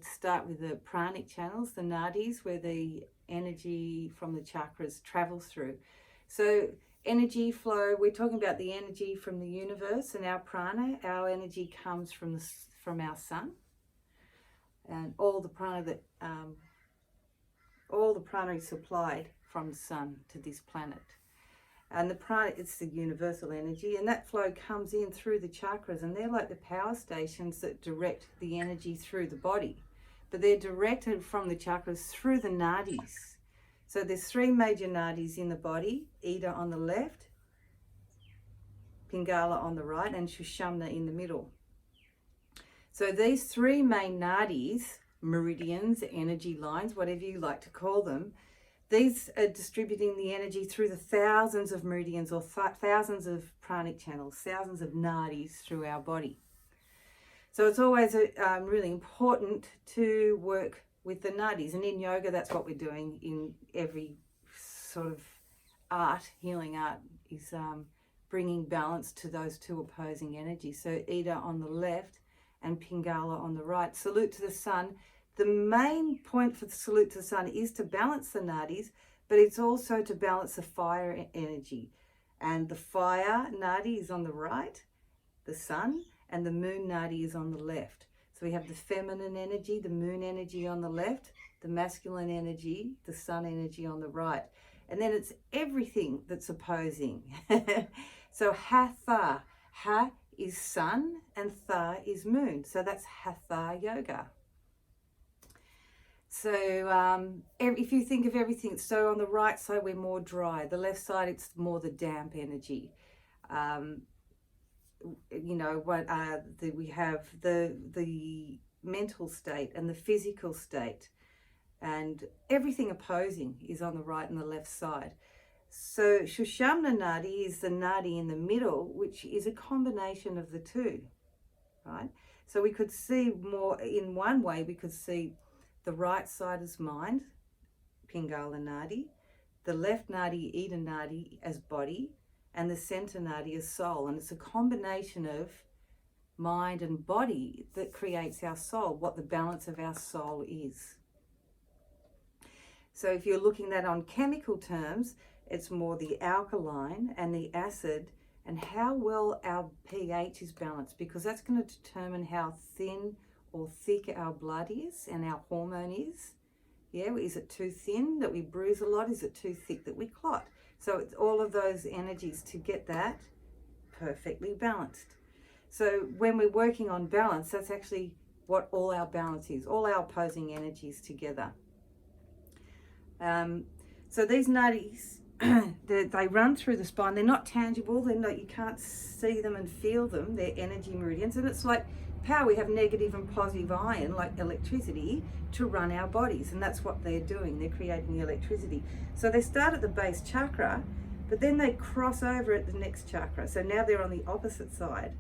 start with the pranic channels, the nadis, where the energy from the chakras travels through. So energy flow, we're talking about the energy from the universe, and our prana, our energy comes from our sun, and all the prana is supplied from the sun to this planet. And the prana, it's the universal energy, and that flow comes in through the chakras, and they're like the power stations that direct the energy through the body. But they're directed from the chakras through the nadis. So there's 3 major nadis in the body: Ida on the left, Pingala on the right, and Shushumna in the middle. So these 3 main nadis, meridians, energy lines, whatever you like to call them, these are distributing the energy through the thousands of meridians or thousands of pranic channels, thousands of nadis through our body. So it's always really important to work with the nadis. And in yoga, that's what we're doing in every sort of art, healing art, is bringing balance to those 2 opposing energies. So Ida on the left and Pingala on the right. Salute to the sun. The main point for the salute to the sun is to balance the nadis, but it's also to balance the fire energy. And the fire nadi is on the right, the sun, and the moon nadi is on the left. So we have the feminine energy, the moon energy on the left, the masculine energy, the sun energy on the right. And then it's everything that's opposing. So hatha, ha is sun and tha is moon. So that's hatha yoga. So if you think of everything, so on the right side we're more dry, the left side it's more the damp energy. We have the mental state and the physical state, and everything opposing is on the right and the left side. So Shushumna Nadi is the Nadi in the middle, which is a combination of the 2, right? So we could see more, in one way we could see the right side as mind, Pingala Nadi, the left Nadi, Ida Nadi, as body, and the center Nadi as soul. And it's a combination of mind and body that creates our soul, what the balance of our soul is. So if you're looking at that on chemical terms, it's more the alkaline and the acid, and how well our pH is balanced, because that's going to determine how thin or thick our blood is and our hormone is. Yeah, is it too thin that we bruise a lot? Is it too thick that we clot? So it's all of those energies to get that perfectly balanced. So when we're working on balance, that's actually what all our balance is, all our opposing energies together. So these nadis, they run through the spine. They're not tangible. They're not, you can't see them and feel them. They're energy meridians, and it's like power. We have negative and positive ion, like electricity, to run our bodies, and that's what they're doing. They're creating the electricity. So they start at the base chakra, but then they cross over at the next chakra. So now they're on the opposite side,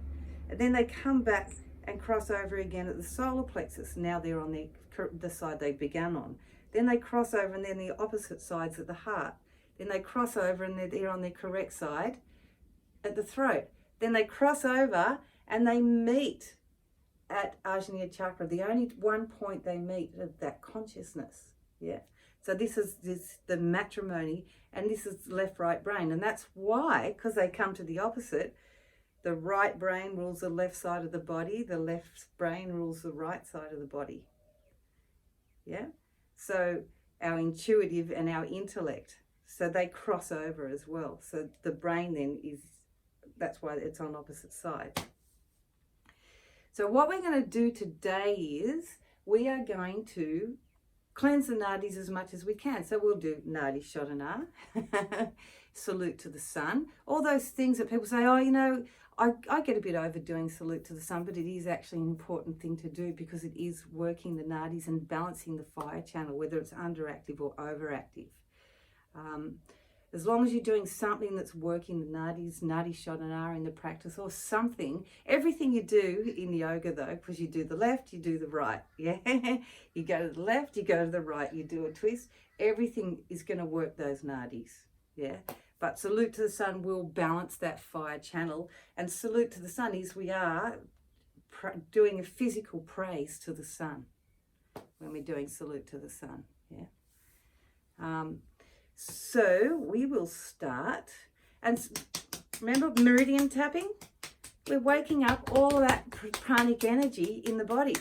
and then they come back and cross over again at the solar plexus. Now they're on the side they began on. Then they cross over, and then the opposite sides at the heart. Then they cross over, and they're on the correct side at the throat. Then they cross over and they meet at Ajna Chakra, the only one point they meet of that consciousness. Yeah. So this is the matrimony, and this is left-right brain. And that's why, because they come to the opposite, the right brain rules the left side of the body, the left brain rules the right side of the body. Yeah. So our intuitive and our intellect, so they cross over as well. So the brain then that's why it's on opposite sides. So what we're going to do today is we are going to cleanse the nadis as much as we can. So we'll do Nadi Shodhana, salute to the sun, all those things that people say, oh, you know, I get a bit overdoing salute to the sun, but it is actually an important thing to do because it is working the nadis and balancing the fire channel, whether it's underactive or overactive. As long as you're doing something that's working the nadis, Nadi Shodhana in the practice or something, everything you do in yoga though, because you do the left, you do the right, yeah? You go to the left, you go to the right, you do a twist, everything is going to work those nadis, yeah? But salute to the sun will balance that fire channel, and salute to the sun is we are doing a physical praise to the sun, when we're doing salute to the sun. Yeah. So we will start, and remember meridian tapping? We're waking up all that pranic energy in the body.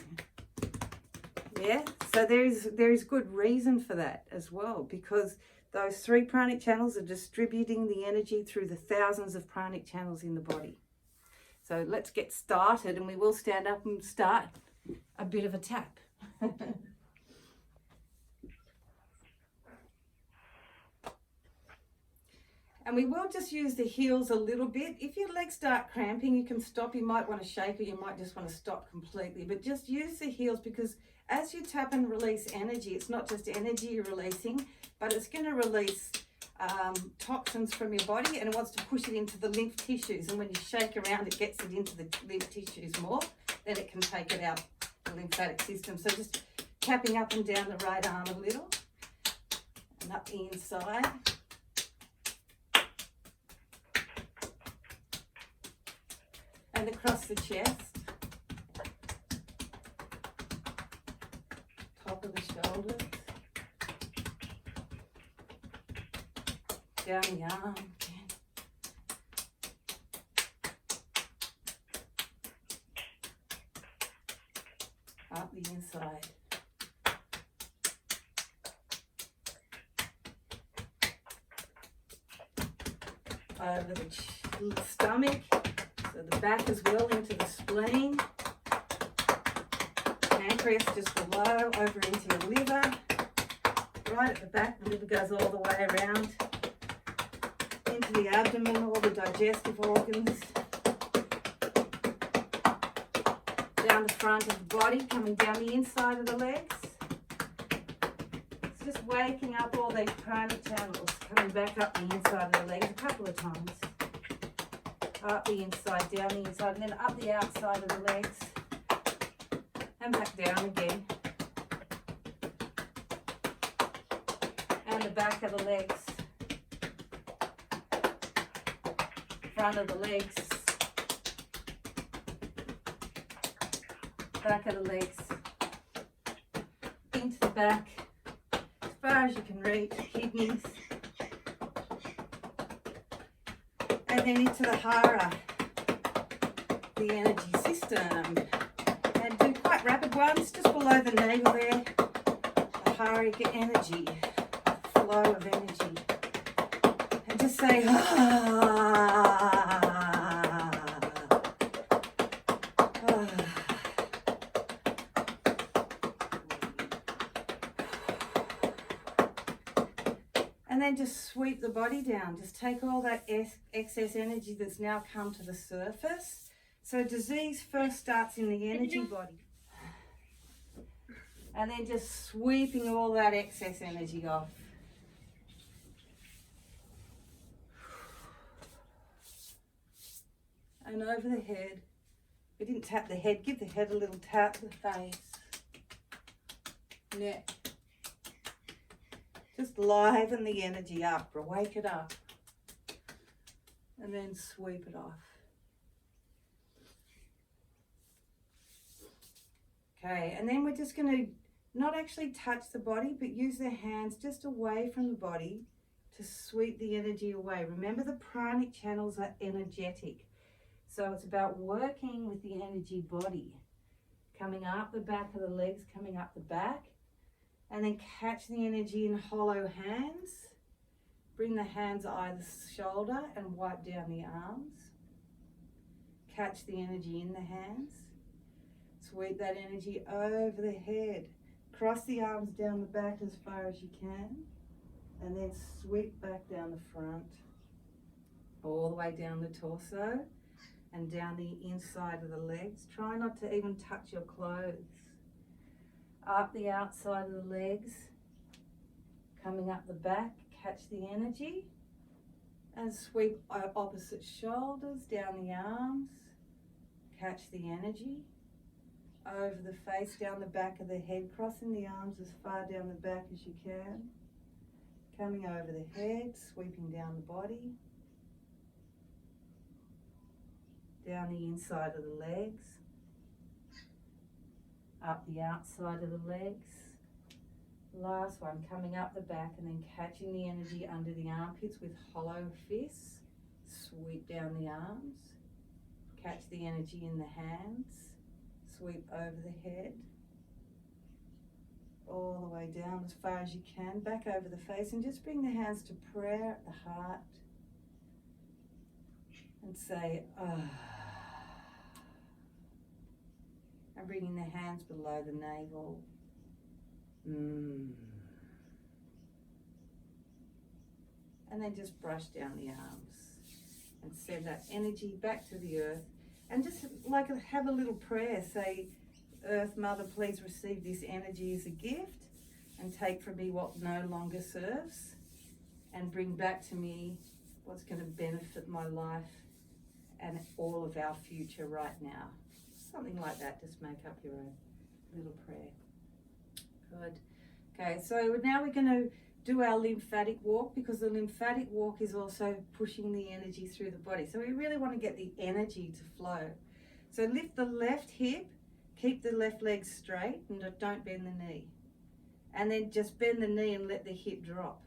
Yeah, so there is good reason for that as well, because those 3 pranic channels are distributing the energy through the thousands of pranic channels in the body. So let's get started, and we will stand up and start a bit of a tap. And we will just use the heels a little bit. If your legs start cramping, you can stop. You might want to shake, or you might just want to stop completely. But just use the heels, because as you tap and release energy, it's not just energy you're releasing, but it's going to release toxins from your body, and it wants to push it into the lymph tissues. And when you shake around, it gets it into the lymph tissues more. Then it can take it out the lymphatic system. So just tapping up and down the right arm a little, and up the inside. And across the chest, top of the shoulders, down the arm again, up the inside, over the stomach. So the back as well, into the spleen, pancreas just below, over into your liver, right at the back. The liver goes all the way around into the abdomen, all the digestive organs, down the front of the body, coming down the inside of the legs. It's just waking up all these pranic channels, coming back up the inside of the legs a couple of times. Up the inside, down the inside, and then up the outside of the legs, and back down again. And the back of the legs, front of the legs, back of the legs, into the back, as far as you can reach, kidneys. And then into the hara, the energy system. And do quite rapid ones, just below the navel there. The hara energy, flow of energy. And just say, ah. And then just sweep the body down. Just take all that excess energy that's now come to the surface. So disease first starts in the energy body. And then just sweeping all that excess energy off. And over the head. We didn't tap the head. Give the head a little tap. The face. Neck. Just liven the energy up, or wake it up, and then sweep it off. Okay, and then we're just going to not actually touch the body, but use the hands just away from the body to sweep the energy away. Remember, the pranic channels are energetic, so it's about working with the energy body, coming up the back of the legs, coming up the back. And then catch the energy in hollow hands. Bring the hands either shoulder and wipe down the arms. Catch the energy in the hands. Sweep that energy over the head. Cross the arms down the back as far as you can. And then sweep back down the front. All the way down the torso. And down the inside of the legs. Try not to even touch your clothes. Up the outside of the legs, coming up the back, catch the energy, and sweep opposite shoulders, down the arms, catch the energy, over the face, down the back of the head, crossing the arms as far down the back as you can, coming over the head, sweeping down the body, down the inside of the legs, up the outside of the legs. Last one, coming up the back and then catching the energy under the armpits with hollow fists. Sweep down the arms. Catch the energy in the hands. Sweep over the head. All the way down as far as you can. Back over the face and just bring the hands to prayer at the heart. And say, ah. And bringing the hands below the navel. And then just brush down the arms and send that energy back to the earth. And just like have a little prayer. Say, Earth Mother, please receive this energy as a gift and take from me what no longer serves and bring back to me what's going to benefit my life and all of our future right now. Something like that. Just make up your own little prayer. Good. Okay, so now we're going to do our lymphatic walk, because the lymphatic walk is also pushing the energy through the body. So we really want to get the energy to flow. So lift the left hip, keep the left leg straight and don't bend the knee. And then just bend the knee and let the hip drop.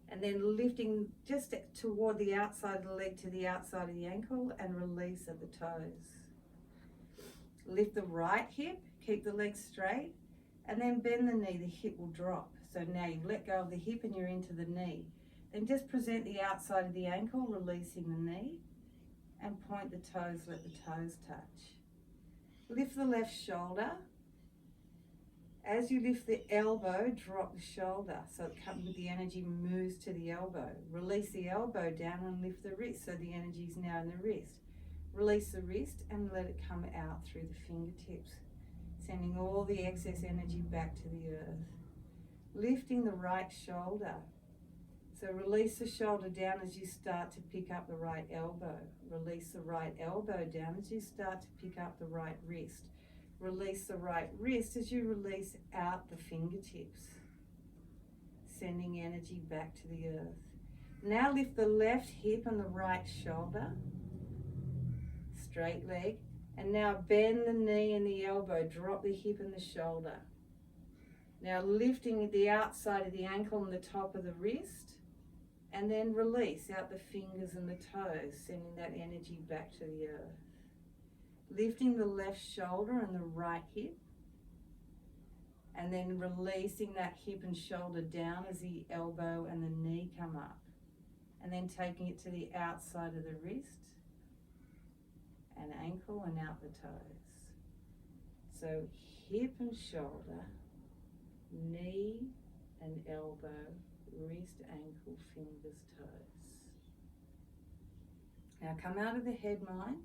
And then lifting just toward the outside of the leg to the outside of the ankle and release at the toes. Lift the right hip, keep the leg straight, and then bend the knee, the hip will drop. So now you've let go of the hip and you're into the knee. Then just present the outside of the ankle, releasing the knee, and point the toes, let the toes touch. Lift the left shoulder. As you lift the elbow, drop the shoulder so the energy moves to the elbow. Release the elbow down and lift the wrist so the energy is now in the wrist. Release the wrist and let it come out through the fingertips, sending all the excess energy back to the earth. Lifting the right shoulder. So release the shoulder down as you start to pick up the right elbow. Release the right elbow down as you start to pick up the right wrist. Release the right wrist as you release out the fingertips, sending energy back to the earth. Now lift the left hip and the right shoulder, straight leg, and now bend the knee and the elbow, drop the hip and the shoulder. Now lifting the outside of the ankle and the top of the wrist, and then release out the fingers and the toes, sending that energy back to the earth. Lifting the left shoulder and the right hip, and then releasing that hip and shoulder down as the elbow and the knee come up, and then taking it to the outside of the wrist and ankle and out the toes. So hip and shoulder, knee and elbow, wrist, ankle, fingers, toes. Now come out of the head mind.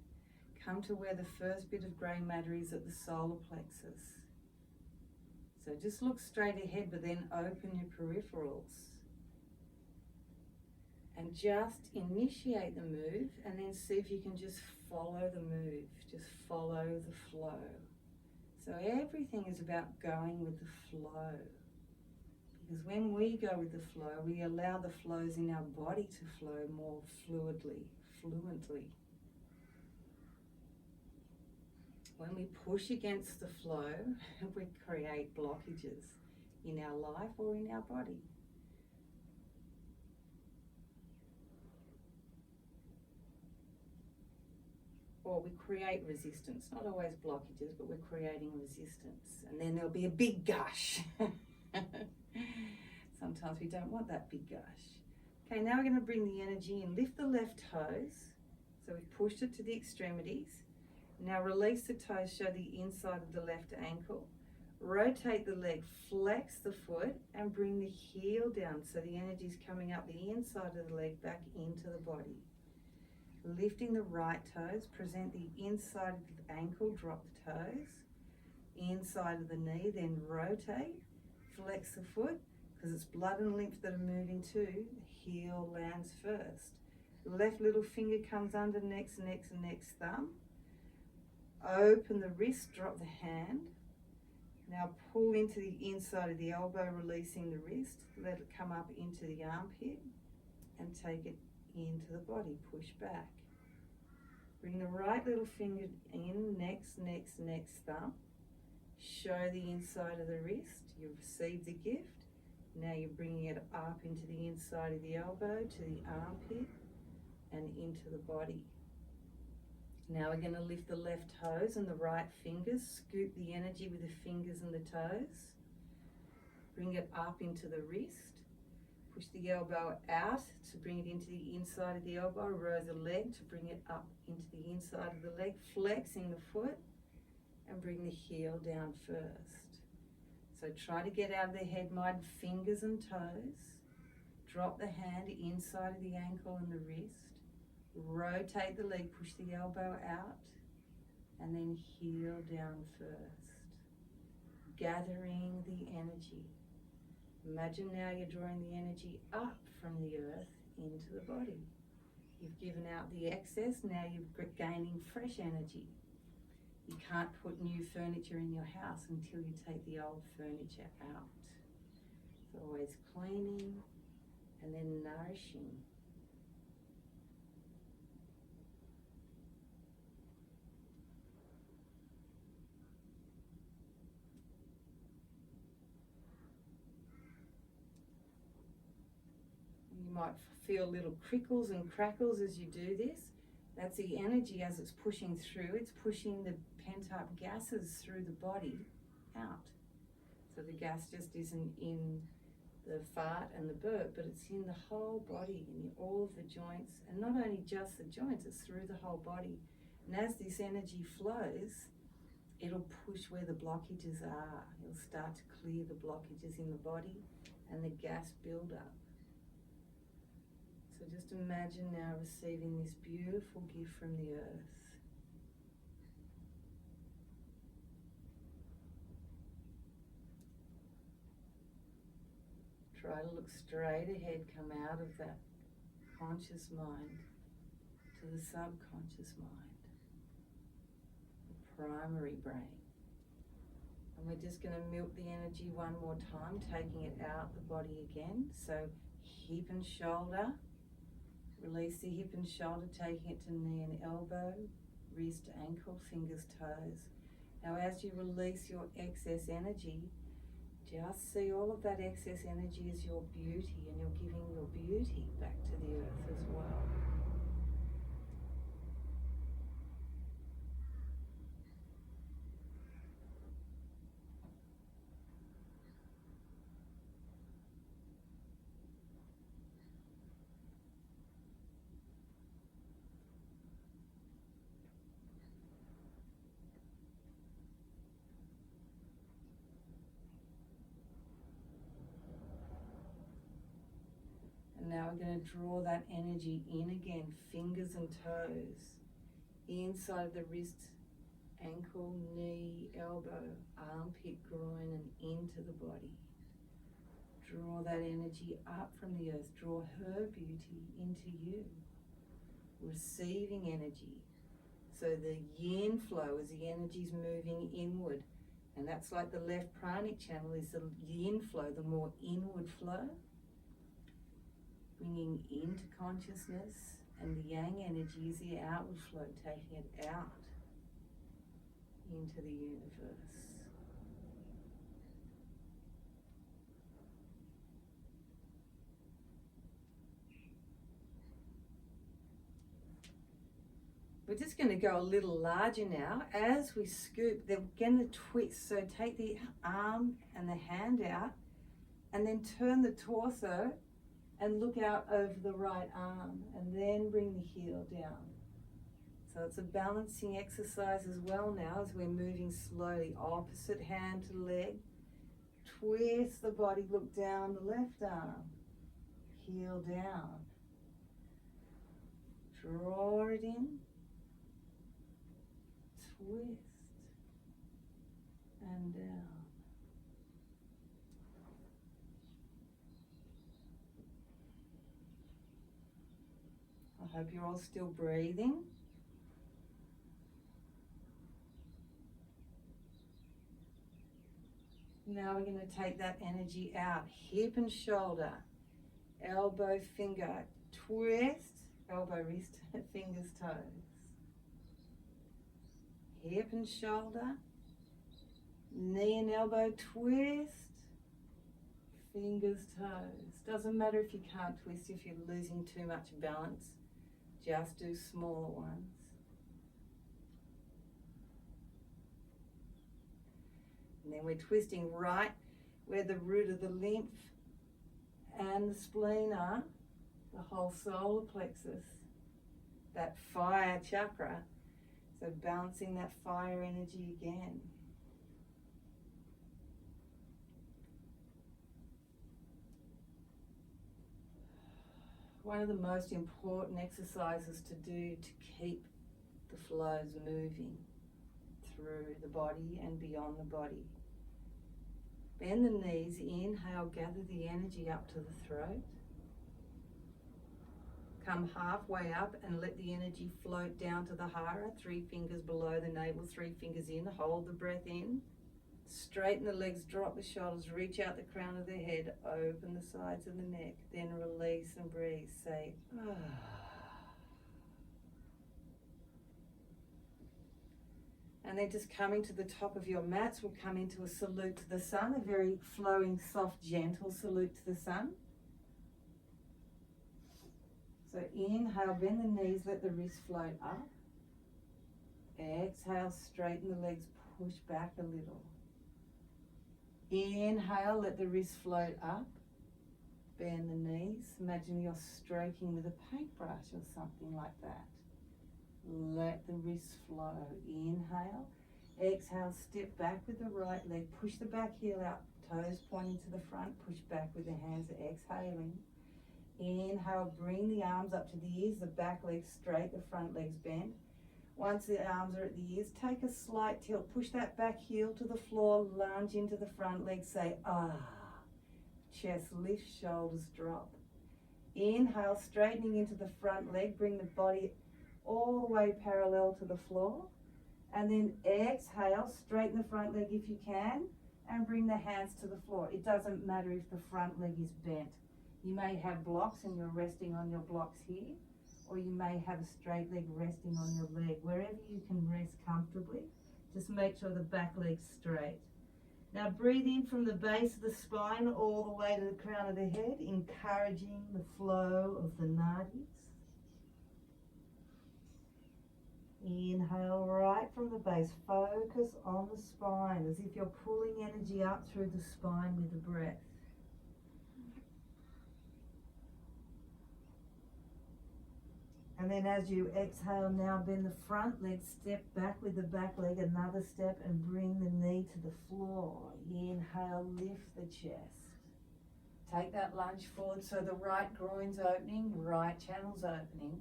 Come to where the first bit of grey matter is at the solar plexus. So just look straight ahead, but then open your peripherals. And just initiate the move, and then see if you can just follow the move. Just follow the flow. So everything is about going with the flow. Because when we go with the flow, we allow the flows in our body to flow more fluently. When we push against the flow, we create blockages in our life or in our body. Or we create resistance, not always blockages, but we're creating resistance. And then there'll be a big gush. Sometimes we don't want that big gush. Okay, now we're going to bring the energy in. Lift the left toes. So we've pushed it to the extremities. Now release the toes, show the inside of the left ankle. Rotate the leg, flex the foot, and bring the heel down so the energy is coming up the inside of the leg back into the body. Lifting the right toes, present the inside of the ankle, drop the toes. Inside of the knee, then rotate, flex the foot, because it's blood and lymph that are moving too. The heel lands first. Left little finger comes under next thumb. Open the wrist, drop the hand. Now pull into the inside of the elbow, releasing the wrist. Let it come up into the armpit and take it into the body. Push back. Bring the right little finger in, next thumb. Show the inside of the wrist. You've received the gift. Now you're bringing it up into the inside of the elbow, to the armpit, and into the body. Now we're going to lift the left toes and the right fingers. Scoop the energy with the fingers and the toes. Bring it up into the wrist. Push the elbow out to bring it into the inside of the elbow. Row the leg to bring it up into the inside of the leg. Flexing the foot and bring the heel down first. So try to get out of the head, mind fingers and toes. Drop the hand inside of the ankle and the wrist. Rotate the leg, push the elbow out, and then heel down first. Gathering the energy. Imagine now you're drawing the energy up from the earth into the body. You've given out the excess, now you're gaining fresh energy. You can't put new furniture in your house until you take the old furniture out. So always cleaning and then nourishing. You might feel little crickles and crackles as you do this. That's the energy as it's pushing through. It's pushing the pent up gases through the body out. So the gas just isn't in the fart and the burp, but it's in the whole body, in all of the joints, and not only just the joints, it's through the whole body. And as this energy flows, it'll push where the blockages are. It'll start to clear the blockages in the body and the gas buildup. So just imagine now receiving this beautiful gift from the earth. Try to look straight ahead, come out of that conscious mind to the subconscious mind, the primary brain. And we're just going to milk the energy one more time, taking it out the body again. So hip and shoulder. Release the hip and shoulder, taking it to knee and elbow, wrist, ankle, fingers, toes. Now as you release your excess energy, just see all of that excess energy as your beauty, and you're giving your beauty back to the earth as well. Now we're going to draw that energy in again, fingers and toes, inside of the wrist, ankle, knee, elbow, armpit, groin, and into the body. Draw that energy up from the earth. Draw her beauty into you. Receiving energy. So the yin flow as the energy's moving inward. And that's like the left pranic channel is the yin flow, the more inward flow. Bringing into consciousness, and the yang energy is the outward flow, taking it out into the universe. We're just going to go a little larger now. As we scoop, they're going to twist. So take the arm and the hand out, and then turn the torso and look out over the right arm, and then bring the heel down. So it's a balancing exercise as well now as we're moving slowly. Opposite hand to leg. Twist the body, look down the left arm. Heel down. Draw it in. Twist. And down. I hope you're all still breathing. Now we're going to take that energy out. Hip and shoulder, elbow, finger, twist, elbow, wrist, fingers, toes. Hip and shoulder, Knee and elbow twist. Fingers, toes. Doesn't matter if you can't twist, if you're losing too much balance. Just do smaller ones. And then we're twisting right where the root of the lymph and the spleen are, the whole solar plexus, that fire chakra. So balancing that fire energy again. One of the most important exercises to do to keep the flows moving through the body and beyond the body. Bend the knees, inhale, gather the energy up to the throat. Come halfway up and let the energy float down to the hara, 3 fingers below the navel, 3 fingers in, hold the breath in. Straighten the legs, drop the shoulders, reach out the crown of the head, open the sides of the neck, then release and breathe. Say, ah. And then just coming to the top of your mats, we'll come into a salute to the sun, a very flowing, soft, gentle salute to the sun. So inhale, bend the knees, let the wrists float up. Exhale, straighten the legs, push back a little. Inhale, let the wrists float up. Bend the knees. Imagine you're stroking with a paintbrush or something like that. Let the wrists flow. Inhale. Exhale, step back with the right leg. Push the back heel out, toes pointing to the front. Push back with the hands, exhaling. Inhale, bring the arms up to the ears, the back legs straight, the front legs bent. Once the arms are at the ears, take a slight tilt. Push that back heel to the floor, lunge into the front leg, say ah. Chest lifts, shoulders drop. Inhale, straightening into the front leg, bring the body all the way parallel to the floor. And then exhale, straighten the front leg if you can, and bring the hands to the floor. It doesn't matter if the front leg is bent. You may have blocks and you're resting on your blocks here, or you may have a straight leg resting on your leg. Wherever you can rest comfortably, just make sure the back leg's straight. Now breathe in from the base of the spine all the way to the crown of the head, encouraging the flow of the nadis. Inhale right from the base, focus on the spine as if you're pulling energy up through the spine with the breath. And then as you exhale, now bend the front leg, step back with the back leg, another step, and bring the knee to the floor. Inhale, lift the chest. Take that lunge forward so the right groin's opening, right channel's opening.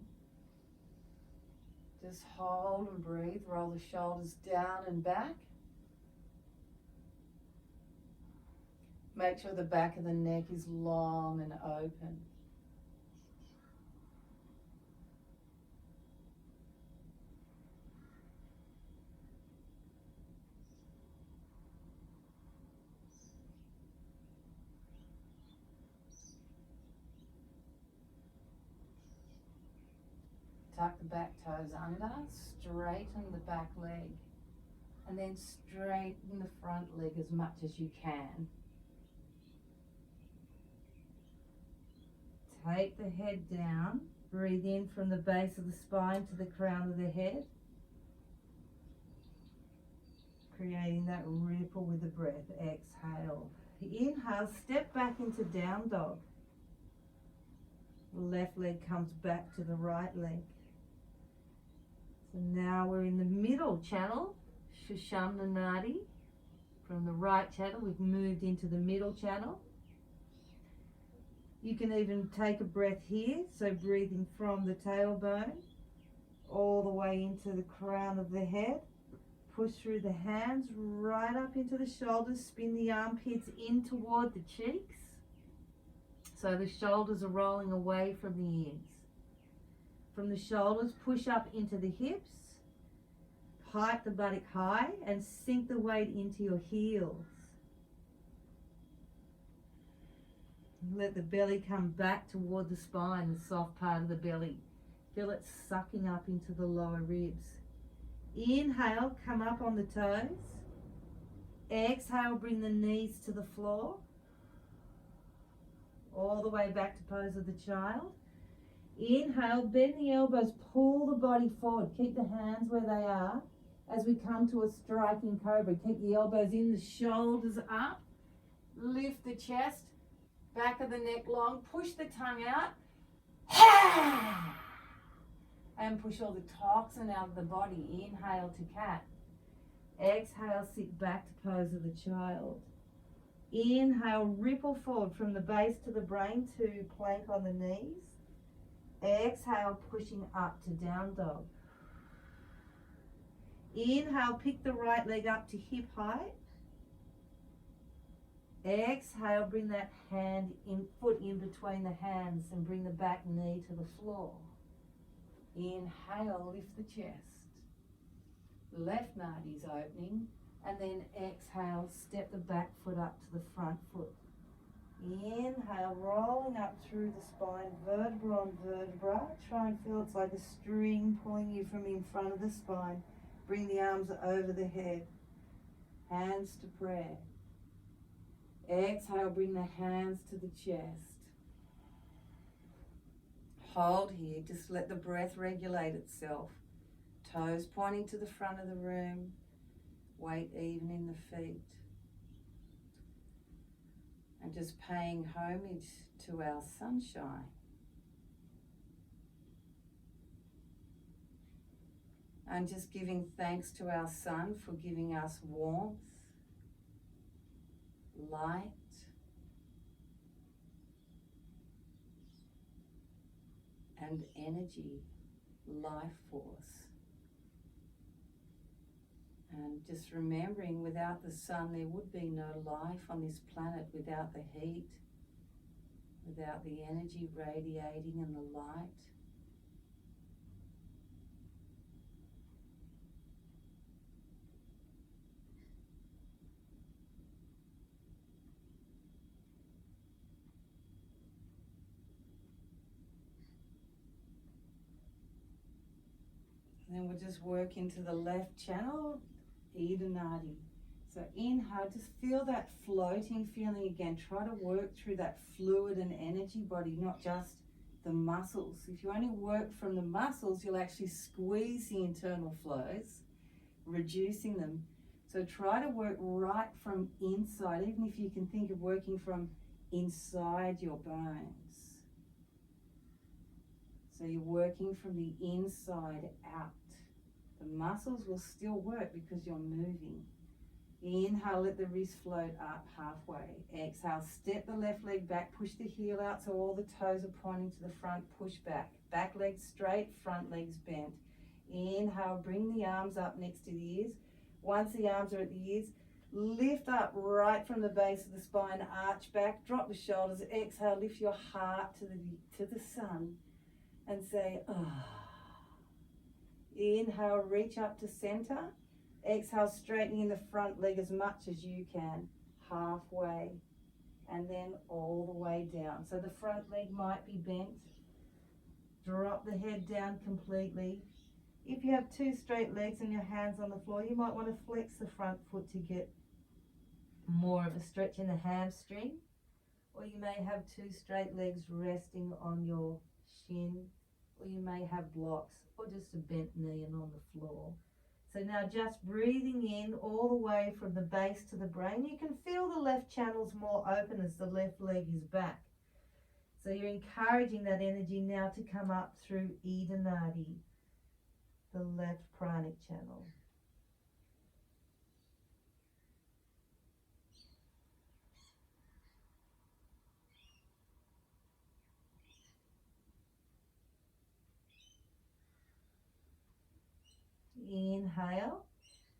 Just hold and breathe, roll the shoulders down and back. Make sure the back of the neck is long and open. Tuck the back toes under, straighten the back leg, and then straighten the front leg as much as you can. Take the head down, breathe in from the base of the spine to the crown of the head, creating that ripple with the breath. Exhale. Inhale, step back into down dog. Left leg comes back to the right leg. So now we're in the middle channel, Shushumna Nadi. From the right channel, we've moved into the middle channel. You can even take a breath here, so breathing from the tailbone all the way into the crown of the head. Push through the hands, right up into the shoulders, spin the armpits in toward the cheeks. So the shoulders are rolling away from the ears. From the shoulders, push up into the hips, hike the buttock high, and sink the weight into your heels. Let the belly come back toward the spine, the soft part of the belly. Feel it sucking up into the lower ribs. Inhale, come up on the toes. Exhale, bring the knees to the floor. All the way back to pose of the child. Inhale, bend the elbows, pull the body forward. Keep the hands where they are as we come to a striking cobra. Keep the elbows in, the shoulders up. Lift the chest, back of the neck long. Push the tongue out. And push all the toxin out of the body. Inhale to cat. Exhale, sit back to pose of the child. Inhale, ripple forward from the base to the brain to plank on the knees. Exhale, pushing up to down dog. Inhale, pick the right leg up to hip height. Exhale, bring that foot in between the hands and bring the back knee to the floor. Inhale, lift the chest. Left nadi's opening. And then exhale, step the back foot up to the front foot. Inhale, rolling up through the spine, vertebra on vertebra. Try and feel it's like a string pulling you from in front of the spine. Bring the arms over the head. Hands to prayer. Exhale, bring the hands to the chest. Hold here, just let the breath regulate itself. Toes pointing to the front of the room. Weight even in the feet. And just paying homage to our sunshine. And just giving thanks to our sun for giving us warmth, light, and energy, life force. And just remembering without the sun there would be no life on this planet, without the heat, without the energy radiating and the light. And then we'll just work into the left channel, Ida Nadi. So inhale, just feel that floating feeling again. Try to work through that fluid and energy body, not just the muscles. If you only work from the muscles, you'll actually squeeze the internal flows, reducing them. So try to work right from inside, even if you can think of working from inside your bones. So you're working from the inside out. The muscles will still work because you're moving. Inhale, let the wrist float up halfway. Exhale, step the left leg back, push the heel out so all the toes are pointing to the front, push back. Back leg straight, front legs bent. Inhale, bring the arms up next to the ears. Once the arms are at the ears, lift up right from the base of the spine, arch back, drop the shoulders. Exhale, lift your heart to the sun and say, ah. Inhale, reach up to center. Exhale, straightening the front leg as much as you can, halfway, and then all the way down. So the front leg might be bent. Drop the head down completely. If you have two straight legs and your hands on the floor, you might want to flex the front foot to get more of a stretch in the hamstring. Or you may have two straight legs resting on your shin. Or you may have blocks or just a bent knee and on the floor. So now just breathing in all the way from the base to the brain. You can feel the left channels more open as the left leg is back. So you're encouraging that energy now to come up through Ida Nadi, the left pranic channel. Inhale.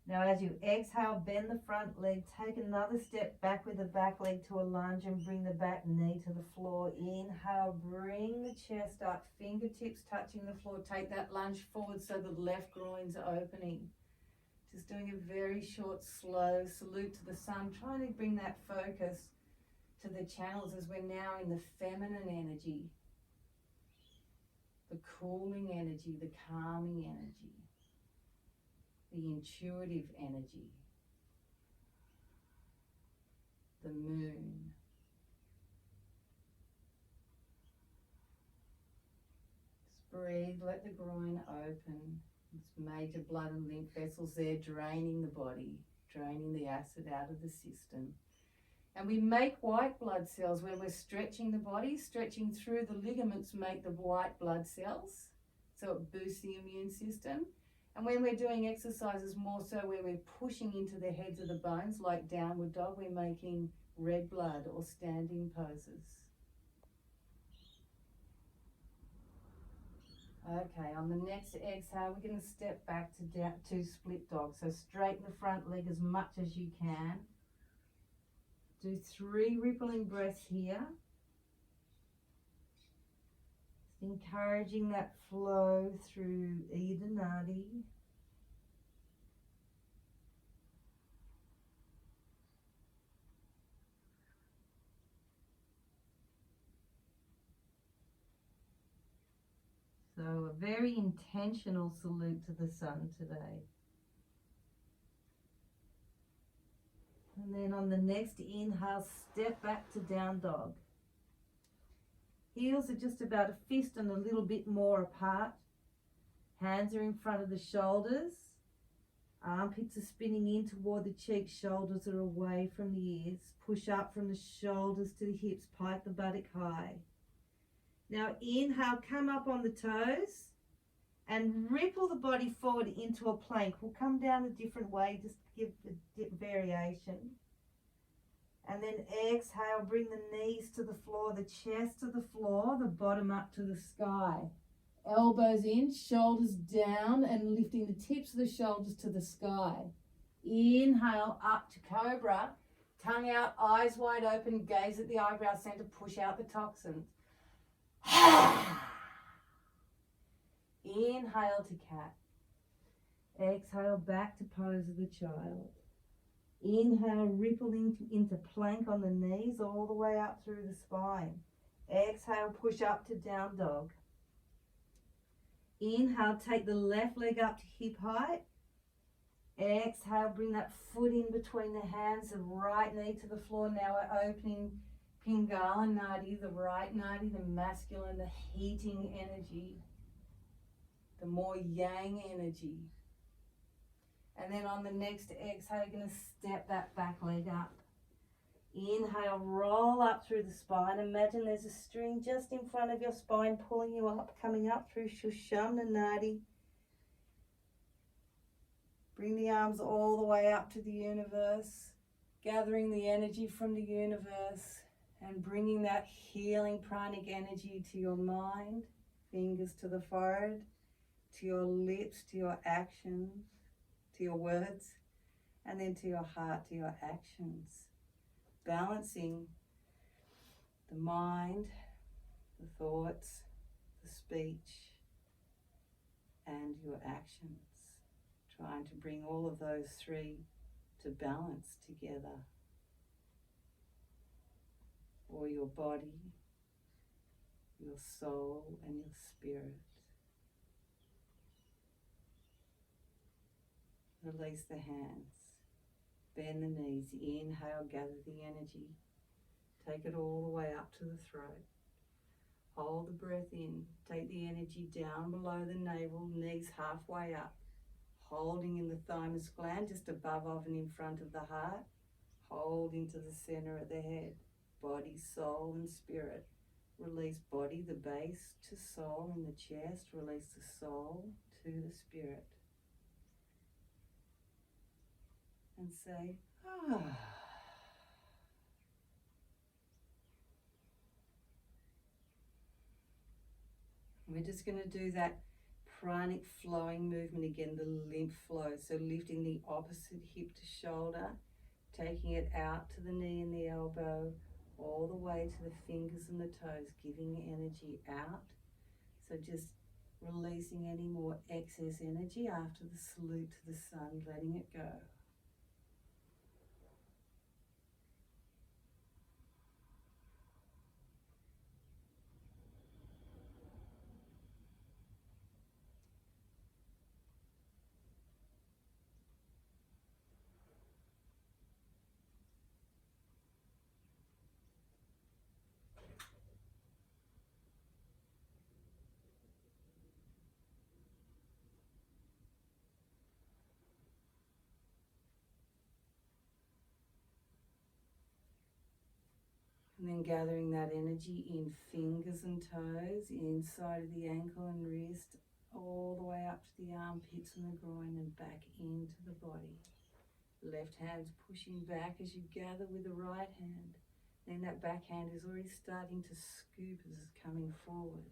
Now as you exhale, bend the front leg, take another step back with the back leg to a lunge and bring the back knee to the floor. Inhale, bring the chest up, fingertips touching the floor. Take that lunge forward so the left groin's opening. Just doing a very short, slow salute to the sun, trying to bring that focus to the channels as we're now in the feminine energy, the cooling energy, the calming energy, the intuitive energy. the moon. Just breathe, let the groin open. It's major blood and lymph vessels there draining the body, draining the acid out of the system. And we make white blood cells where we're stretching the body, stretching through the ligaments make the white blood cells. So it boosts the immune system. And when we're doing exercises more so where we're pushing into the heads of the bones, like downward dog, we're making red blood or standing poses. Okay, on the next exhale, we're going to step back to split dog. So straighten the front leg as much as you can. Do 3 rippling breaths here. Just encouraging that flow through either nadi. So a very intentional salute to the sun today. And then on the next inhale, step back to down dog. Heels are just about a fist and a little bit more apart. Hands are in front of the shoulders. Armpits are spinning in toward the cheeks. Shoulders are away from the ears. Push up from the shoulders to the hips. Pike the buttock high. Now inhale, come up on the toes and ripple the body forward into a plank. We'll come down a different way, just give a variation. And then exhale, bring the knees to the floor, the chest to the floor, the bottom up to the sky. Elbows in, shoulders down, and lifting the tips of the shoulders to the sky. Inhale, up to cobra. Tongue out, eyes wide open, gaze at the eyebrow center, push out the toxins. Inhale to cat. Exhale back to pose of the child. Inhale, rippling into plank on the knees all the way up through the spine. Exhale, push up to down dog. Inhale, take the left leg up to hip height. Exhale, bring that foot in between the hands, the right knee to the floor. Now we're opening Pingala Nadi, the right Nadi, the masculine, the heating energy, the more yang energy. And then on the next exhale, you're going to step that back leg up. Inhale, roll up through the spine. Imagine there's a string just in front of your spine pulling you up, coming up through Shushumna Nadi. Bring the arms all the way up to the universe, gathering the energy from the universe and bringing that healing pranic energy to your mind, fingers to the forehead, to your lips, to your actions, to your words, and then to your heart, to your actions. Balancing the mind, the thoughts, the speech, and your actions. Trying to bring all of those 3 to balance together. For your body, your soul, and your spirit. Release the hands. Bend the knees. Inhale, gather the energy. Take it all the way up to the throat. Hold the breath in. Take the energy down below the navel, knees halfway up. Holding in the thymus gland just above of and in front of the heart. Hold into the center of the head. Body, soul, and spirit. Release body, the base, to soul in the chest. Release the soul to the spirit. And say, ah. We're just going to do that pranic flowing movement again, the lymph flow. So lifting the opposite hip to shoulder, taking it out to the knee and the elbow, all the way to the fingers and the toes, giving energy out. So just releasing any more excess energy after the salute to the sun, letting it go. And then gathering that energy in fingers and toes, inside of the ankle and wrist, all the way up to the armpits and the groin and back into the body. Left hand's pushing back as you gather with the right hand. Then that back hand is already starting to scoop as it's coming forward.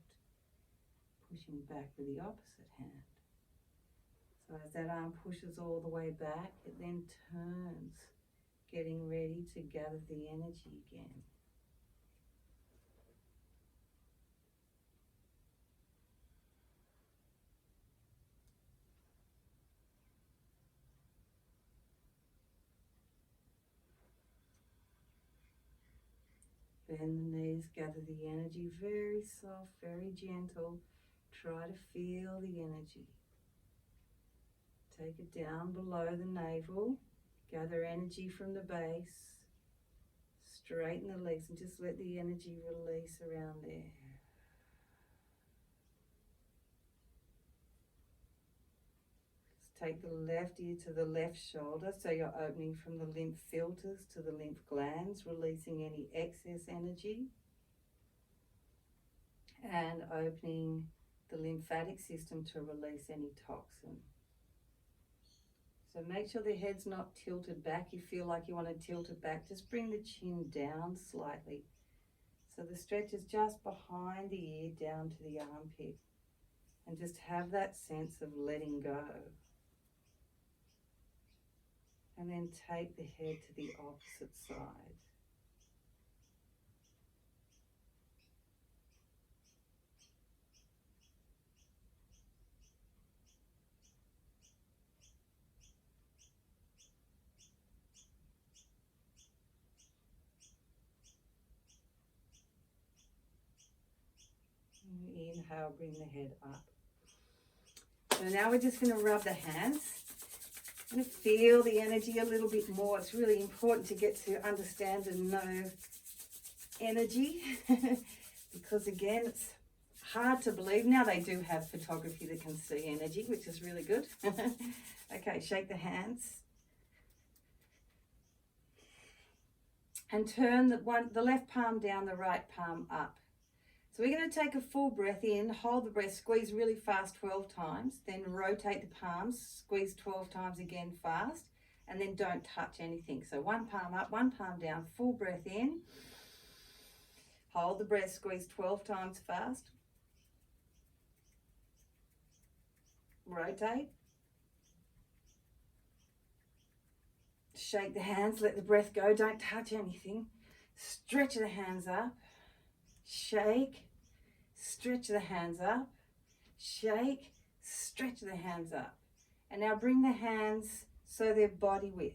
Pushing back with the opposite hand. So as that arm pushes all the way back, it then turns, getting ready to gather the energy again. Bend the knees, gather the energy, very soft, very gentle. Try to feel the energy. Take it down below the navel, gather energy from the base, straighten the legs and just let the energy release around there. Just take the left ear to the left shoulder, so you're opening from the lymph filters to the lymph glands, releasing any excess energy, and opening the lymphatic system to release any toxin. So make sure the head's not tilted back. You feel like you want to tilt it back, just bring the chin down slightly. So the stretch is just behind the ear down to the armpit. And just have that sense of letting go. And then take the head to the opposite side. Inhale, bring the head up. So now we're just going to rub the hands. I'm going to feel the energy a little bit more. It's really important to get to understand and know energy because again, it's hard to believe. Now they do have photography that can see energy, which is really good. Okay, shake the hands. And turn the left palm down, the right palm up. So we're going to take a full breath in, hold the breath, squeeze really fast 12 times, then rotate the palms, squeeze 12 times again fast, and then don't touch anything. So one palm up, one palm down, full breath in, hold the breath, squeeze 12 times fast, rotate, shake the hands, let the breath go, don't touch anything, stretch the hands up, shake, stretch the hands up, shake, stretch the hands up. And now bring the hands so they're body width,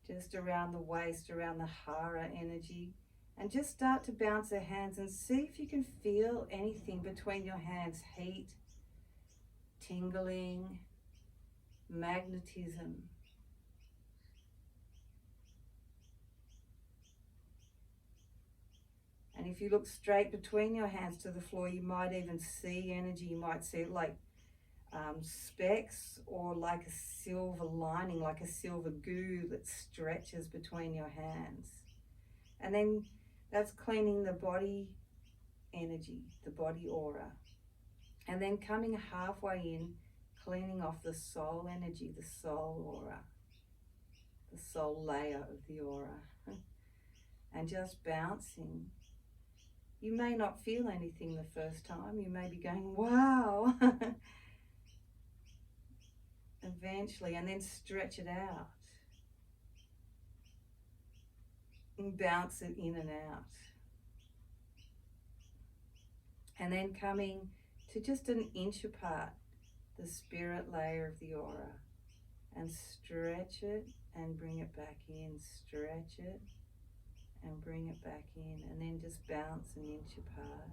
just around the waist, around the hara energy. And just start to bounce the hands and see if you can feel anything between your hands, heat, tingling, magnetism. And if you look straight between your hands to the floor, you might even see energy. You might see it like specks or like a silver lining, like a silver goo that stretches between your hands. And then that's cleaning the body energy, the body aura. And then coming halfway in, cleaning off the soul energy, the soul aura, the soul layer of the aura. And just bouncing. You may not feel anything the first time. You may be going, wow. Eventually, and then stretch it out. And bounce it in and out. And then coming to just an inch apart, the spirit layer of the aura. And stretch it and bring it back in. Stretch it and bring it back in, and then just bounce an inch apart.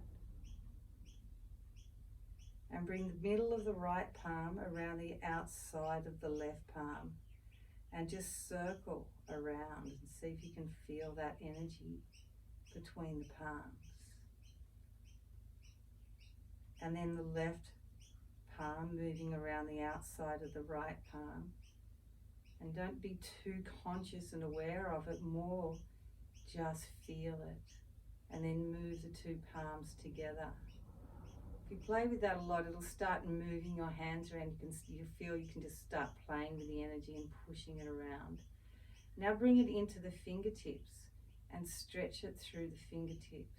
And bring the middle of the right palm around the outside of the left palm, and just circle around and see if you can feel that energy between the palms. And then the left palm moving around the outside of the right palm. And don't be too conscious and aware of it, more just feel it. And then move the two palms together. If you play with that a lot, it'll start moving your hands around. You feel you can just start playing with the energy and pushing it around. Now bring it into the fingertips and stretch it through the fingertips.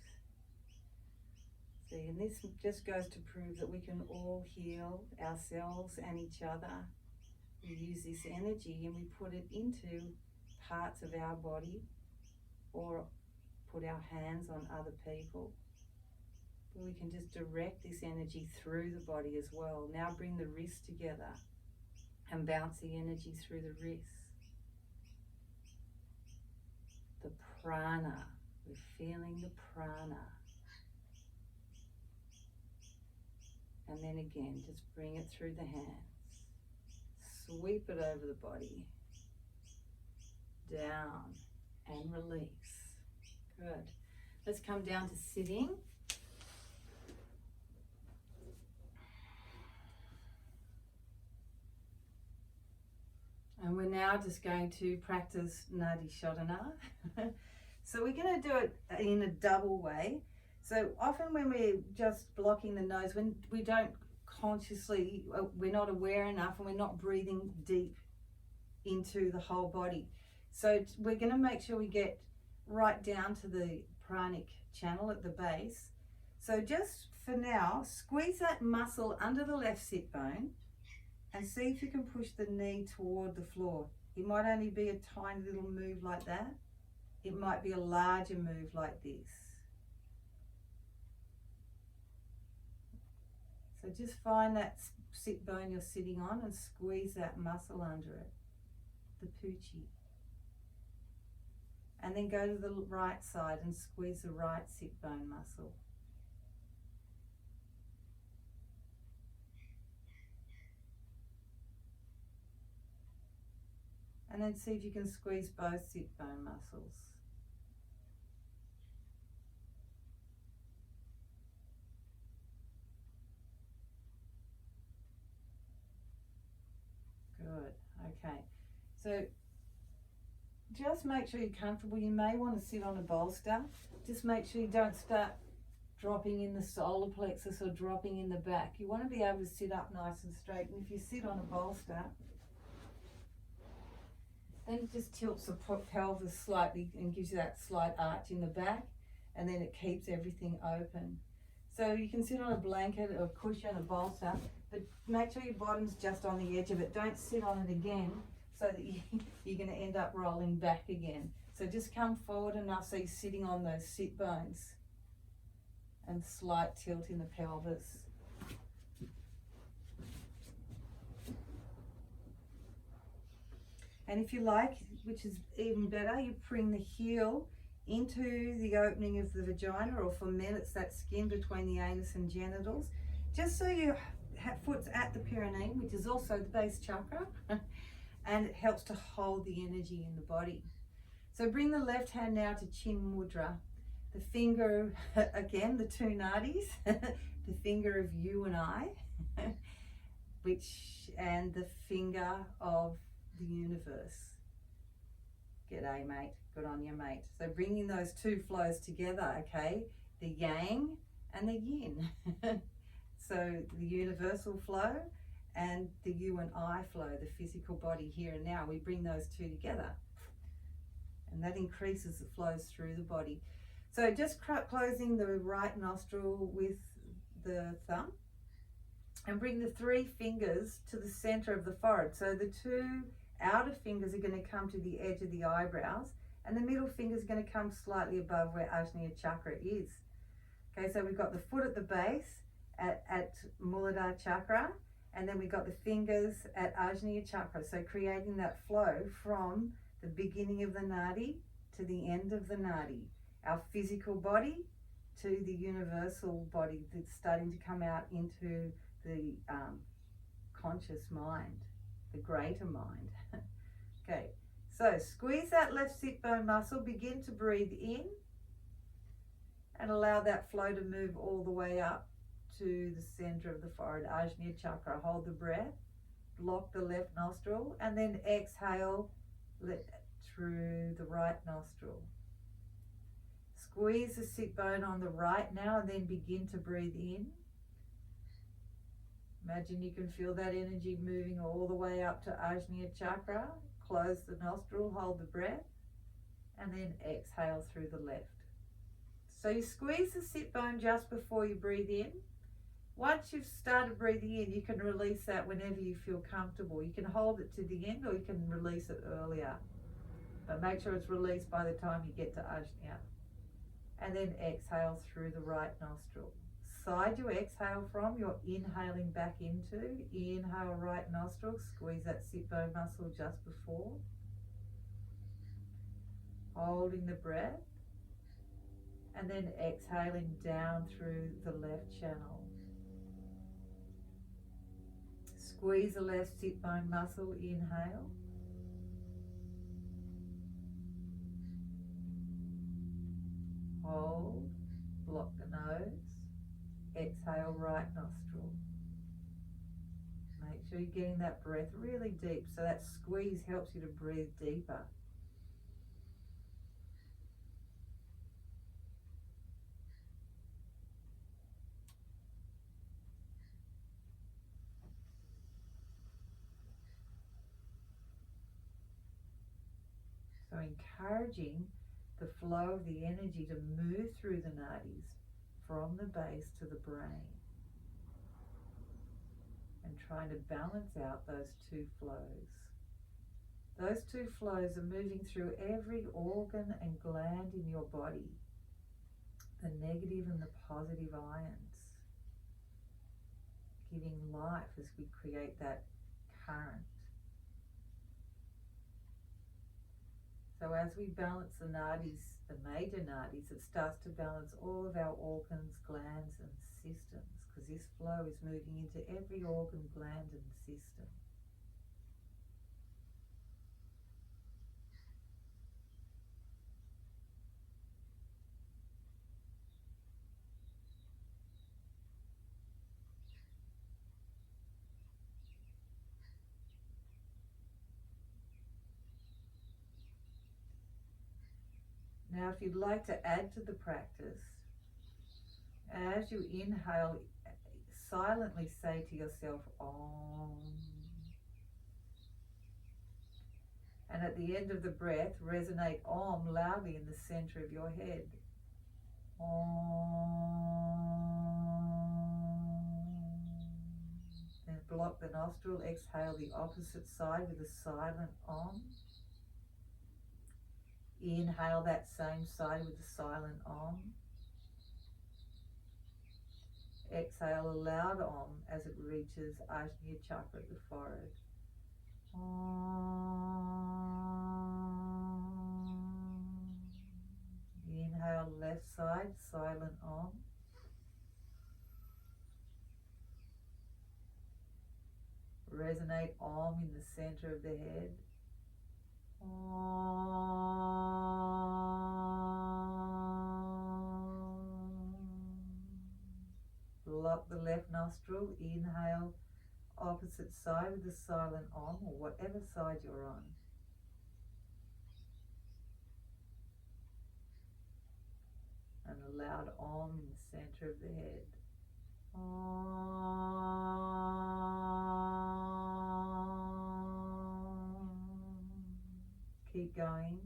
See, and this just goes to prove that we can all heal ourselves and each other. We use this energy and we put it into parts of our body or put our hands on other people. But we can just direct this energy through the body as well. Now bring the wrists together and bounce the energy through the wrists. The prana, we're feeling the prana. And then again, just bring it through the hands. Sweep it over the body. Down and release. Good. Let's come down to sitting. And we're now just going to practice Nadi Shodhana. So we're going to do it in a double way. So often when we're just blocking the nose, when we don't consciously, we're not aware enough and we're not breathing deep into the whole body. So we're going to make sure we get right down to the pranic channel at the base. So just for now, squeeze that muscle under the left sit bone and see if you can push the knee toward the floor. It might only be a tiny little move like that. It might be a larger move like this. So just find that sit bone you're sitting on and squeeze that muscle under it, the poochie. And then go to the right side and squeeze the right sit bone muscle. And then see if you can squeeze both sit bone muscles. Good, okay. So just make sure you're comfortable. You may want to sit on a bolster. Just make sure you don't start dropping in the solar plexus or dropping in the back. You want to be able to sit up nice and straight. And if you sit on a bolster, then it just tilts the pelvis slightly and gives you that slight arch in the back, and then it keeps everything open. So you can sit on a blanket or cushion, a bolster, but make sure your bottom's just on the edge of it. Don't sit on it again so that you're going to end up rolling back again. So just come forward enough so you're sitting on those sit bones and slight tilt in the pelvis. And if you like, which is even better, you bring the heel into the opening of the vagina, or for men it's that skin between the anus and genitals, just so your foot's at the perineum, which is also the base chakra, and it helps to hold the energy in the body. So bring the left hand now to chin mudra. The finger, again, the two nadis, the finger of you and I, and the finger of the universe. G'day, mate. Good on you, mate. So bringing those two flows together, okay? The yang and the yin. So the universal flow and the you and I flow, the physical body here and now. We bring those two together. And that increases the flows through the body. So just closing the right nostril with the thumb. And bring the three fingers to the center of the forehead. So the two outer fingers are going to come to the edge of the eyebrows, and the middle finger is going to come slightly above where Ajna chakra is. Okay, so we've got the foot at the base at Muladhara chakra, and then we've got the fingers at Ajna chakra. So creating that flow from the beginning of the nadi to the end of the nadi. Our physical body to the universal body that's starting to come out into the conscious mind, the greater mind. Okay, so squeeze that left sit bone muscle, begin to breathe in and allow that flow to move all the way up to the center of the forehead, Ajna chakra. Hold the breath, block the left nostril, and then exhale through the right nostril. Squeeze the sit bone on the right now and then begin to breathe in. Imagine you can feel that energy moving all the way up to Ajna chakra. Close the nostril, hold the breath, and then exhale through the left. So you squeeze the sit bone just before you breathe in. Once you've started breathing in, you can release that whenever you feel comfortable. You can hold it to the end or you can release it earlier. But make sure it's released by the time you get to Ajna. And then exhale through the right nostril. Side you exhale from, you're inhaling back into. Inhale right nostril, squeeze that sit bone muscle just before. Holding the breath. And then exhaling down through the left channel. Squeeze the left sit bone muscle, inhale. Hold, block the nose. Exhale right nostril. Make sure you're getting that breath really deep, so that squeeze helps you to breathe deeper. So encouraging the flow of the energy to move through the nadis from the base to the brain. And trying to balance out those two flows. Those two flows are moving through every organ and gland in your body. The negative and the positive ions. Giving life as we create that current. So as we balance the nadis, the major nadis, it starts to balance all of our organs, glands and systems, because this flow is moving into every organ, gland and system. Now, if you'd like to add to the practice, as you inhale, silently say to yourself, Om. And at the end of the breath, resonate Om loudly in the center of your head. Om. Then block the nostril, exhale the opposite side with a silent Om. Inhale that same side with a silent Om. Exhale a loud Om as it reaches Ajna chakra at the forehead. Om. Inhale left side, silent Om. Resonate Om in the center of the head. Block the left nostril, inhale opposite side with the silent Om, or whatever side you're on. And a loud Om in the center of the head. Keep going.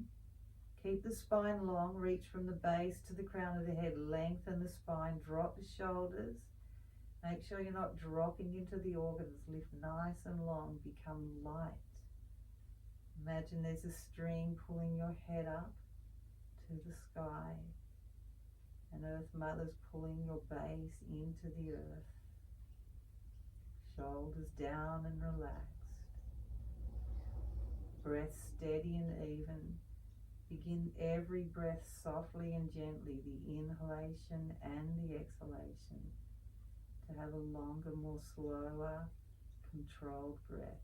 Keep the spine long, reach from the base to the crown of the head, lengthen the spine, drop the shoulders. Make sure you're not dropping into the organs, lift nice and long, become light. Imagine there's a string pulling your head up to the sky, and Earth Mother's pulling your base into the earth. Shoulders down and relaxed. Breath steady and even. Begin every breath softly and gently, the inhalation and the exhalation, to have a longer, more slower, controlled breath.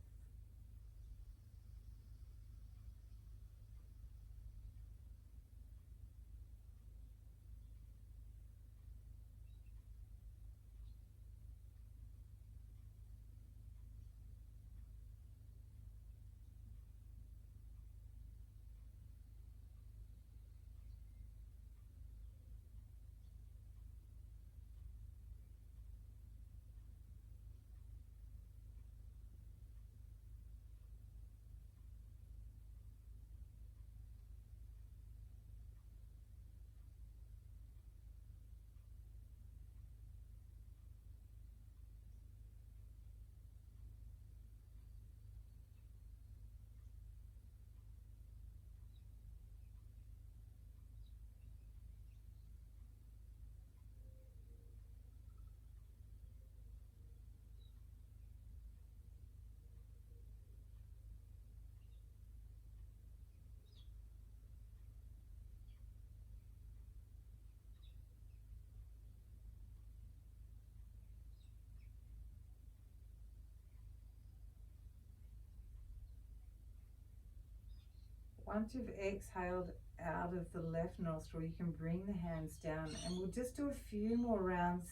Once you've exhaled out of the left nostril, you can bring the hands down, and we'll just do a few more rounds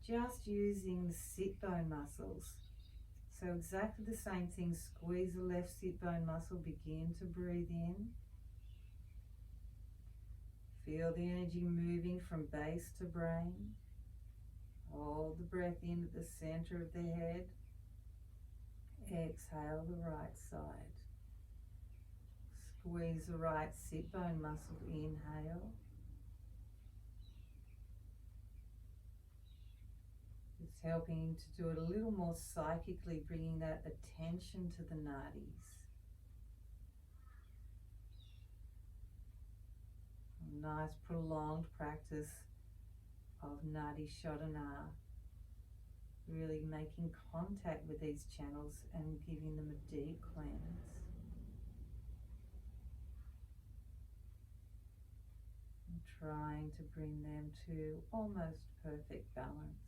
just using the sit bone muscles. So exactly the same thing, squeeze the left sit bone muscle, begin to breathe in. Feel the energy moving from base to brain. Hold the breath in at the center of the head. Exhale the right side. Squeeze the right sit bone muscle, inhale. It's helping to do it a little more psychically, bringing that attention to the nadis. A nice prolonged practice of Nadi Shodhana, really making contact with these channels and giving them a deep cleanse. And trying to bring them to almost perfect balance.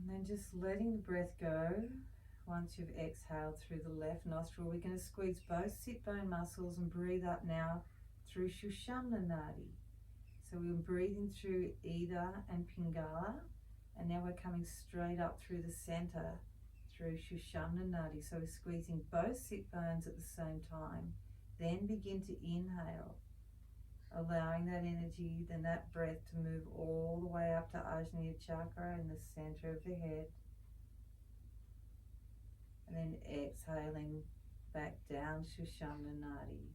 And then just letting the breath go. Once you've exhaled through the left nostril, we're going to squeeze both sit bone muscles and breathe up now through Shushumna Nadi. So we're breathing through Ida and Pingala, and now we're coming straight up through the center through Shushumna Nadi. So we're squeezing both sit bones at the same time. Then begin to inhale, allowing that energy, then that breath to move all the way up to Ajna Chakra in the center of the head. And then exhaling back down Shushumna Nadi.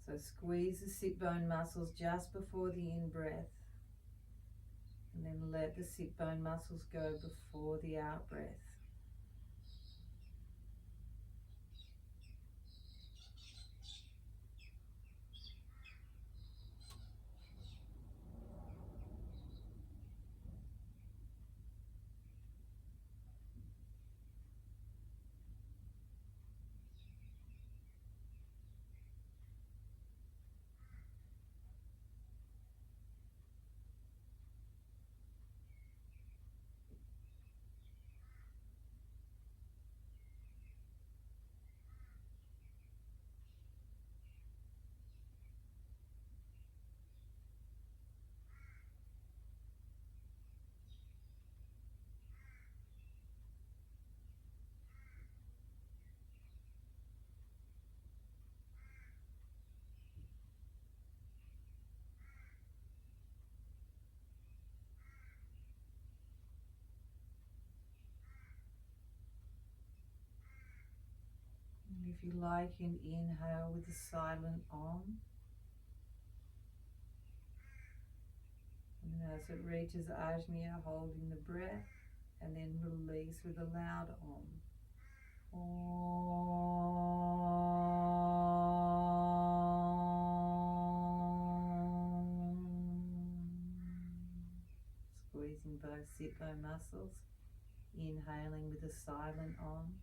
So squeeze the sit bone muscles just before the in-breath. And then let the sit bone muscles go before the out-breath. And if you like, you can inhale with a silent Om. And as it reaches Ajna, holding the breath, and then release with a loud Om. Squeezing both sit bone muscles, inhaling with a silent Om.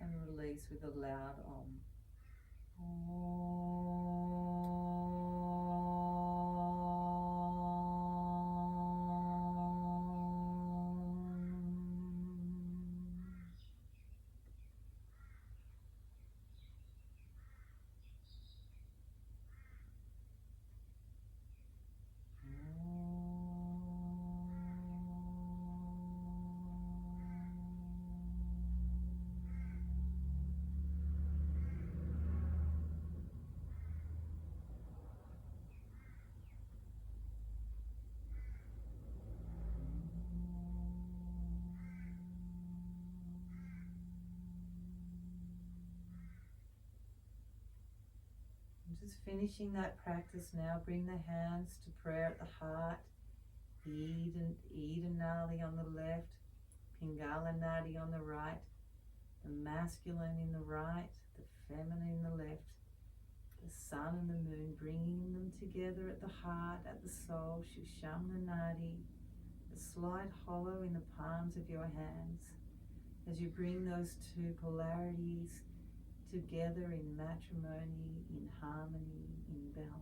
And release with a loud Om. Just finishing that practice now. Bring the hands to prayer at the heart. Ida Nadi on the left, Pingala Nadi on the right, the masculine in the right, the feminine in the left, the sun and the moon, bringing them together at the heart, at the soul, Shushumna Nadi, the slight hollow in the palms of your hands, as you bring those two polarities together in matrimony, in harmony, in balance.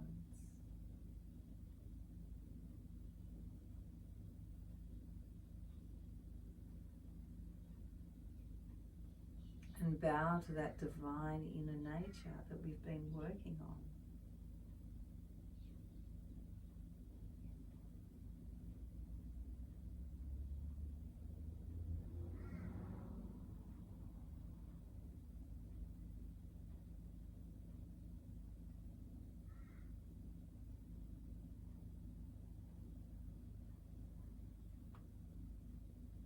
And bow to that divine inner nature that we've been working on.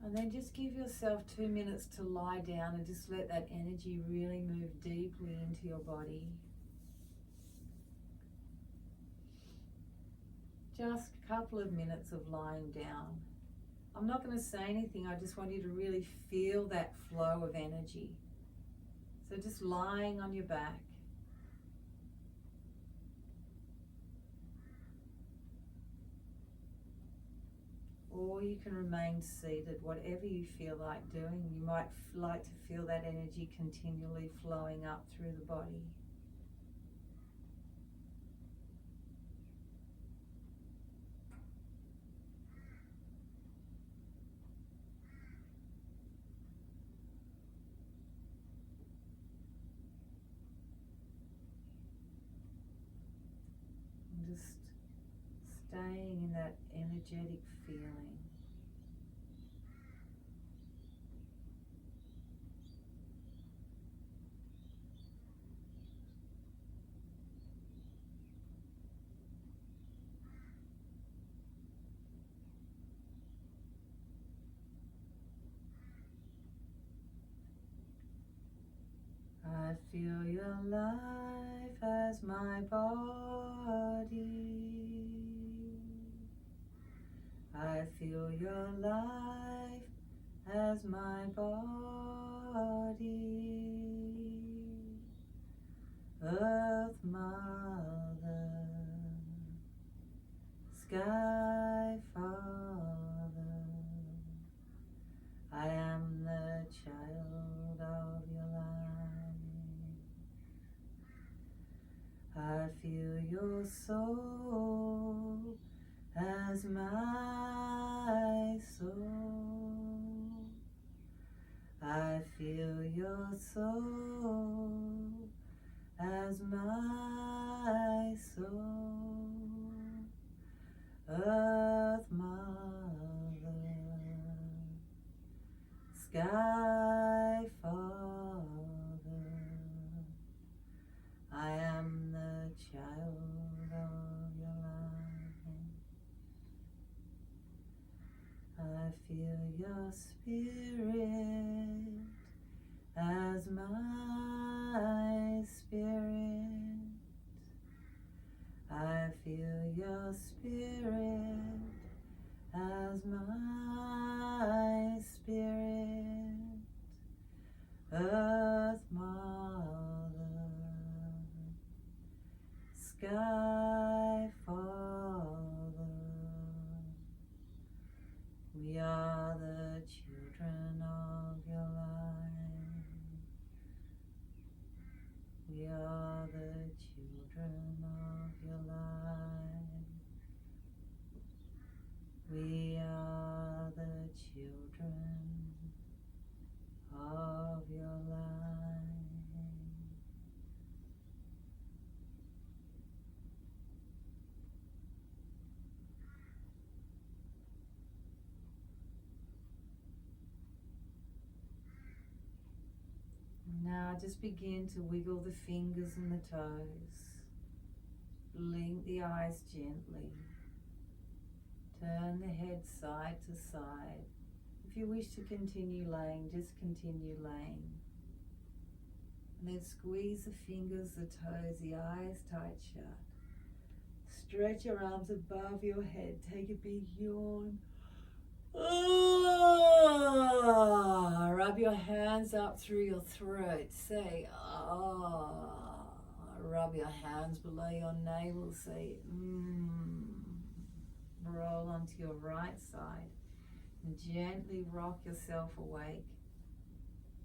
And then just give yourself 2 minutes to lie down and just let that energy really move deeply into your body. Just a couple of minutes of lying down. I'm not going to say anything, I just want you to really feel that flow of energy. So just lying on your back. Or you can remain seated, whatever you feel like doing. You might like to feel that energy continually flowing up through the body. And just staying in that energetic feeling. I feel your life as my body. I feel your life as my body. Earth Mother, Sky Father, I am the child of your light. I feel your soul as my soul. I feel your soul as my soul. Earth Mother, Sky Father, I am the child of your light. I feel your spirit as my spirit. I feel your spirit as my spirit. Earth Mother, Sky Father, we are the children of your light. We are the children of your light. We are the children of your light. Now just begin to wiggle the fingers and the toes. Blink the eyes gently. Turn the head side to side. If you wish to continue laying, just continue laying. And then squeeze the fingers, the toes, the eyes tight shut. Stretch your arms above your head. Take a big yawn. Oh, rub your hands up through your throat. Say, oh. Rub your hands below your navel. Say, Roll onto your right side and gently rock yourself awake.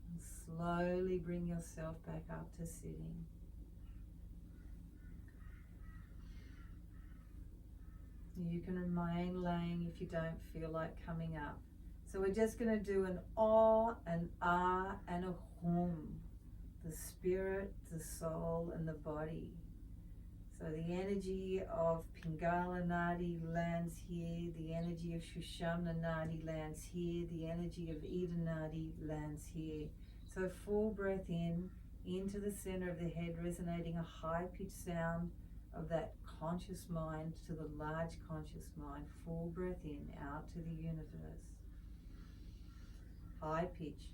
And slowly bring yourself back up to sitting. You can remain laying if you don't feel like coming up. So we're just going to do an ah, an ah, and a hum. The spirit, the soul, and the body. So the energy of Pingala Nadi lands here, the energy of Sushumna Nadi lands here, the energy of Ida Nadi lands here. So full breath in, into the center of the head, resonating a high-pitched sound of that conscious mind to the large conscious mind. Full breath in, out to the universe. High pitch.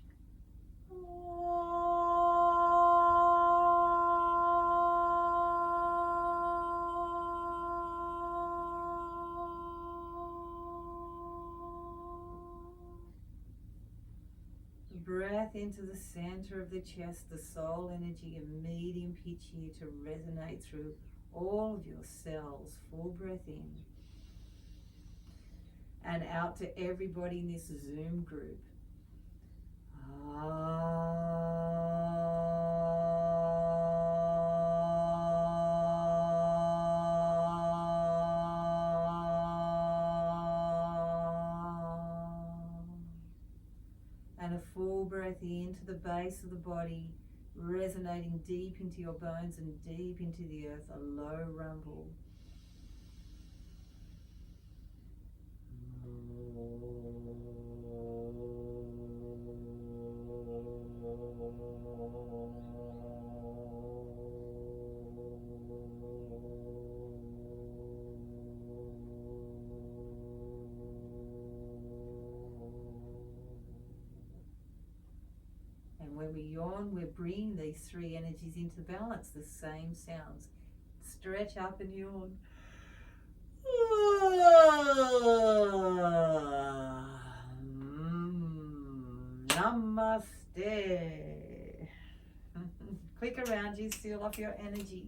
Breath into the center of the chest, the soul energy, a medium pitch here to resonate through all of your cells. Full breath in. And out to everybody in this Zoom group. And a full breath into the base of the body, resonating deep into your bones and deep into the earth, a low rumble. And when we yawn, we're bringing these three energies into balance, the same sounds. Stretch up and yawn. Namaste. Click around you, seal off your energy.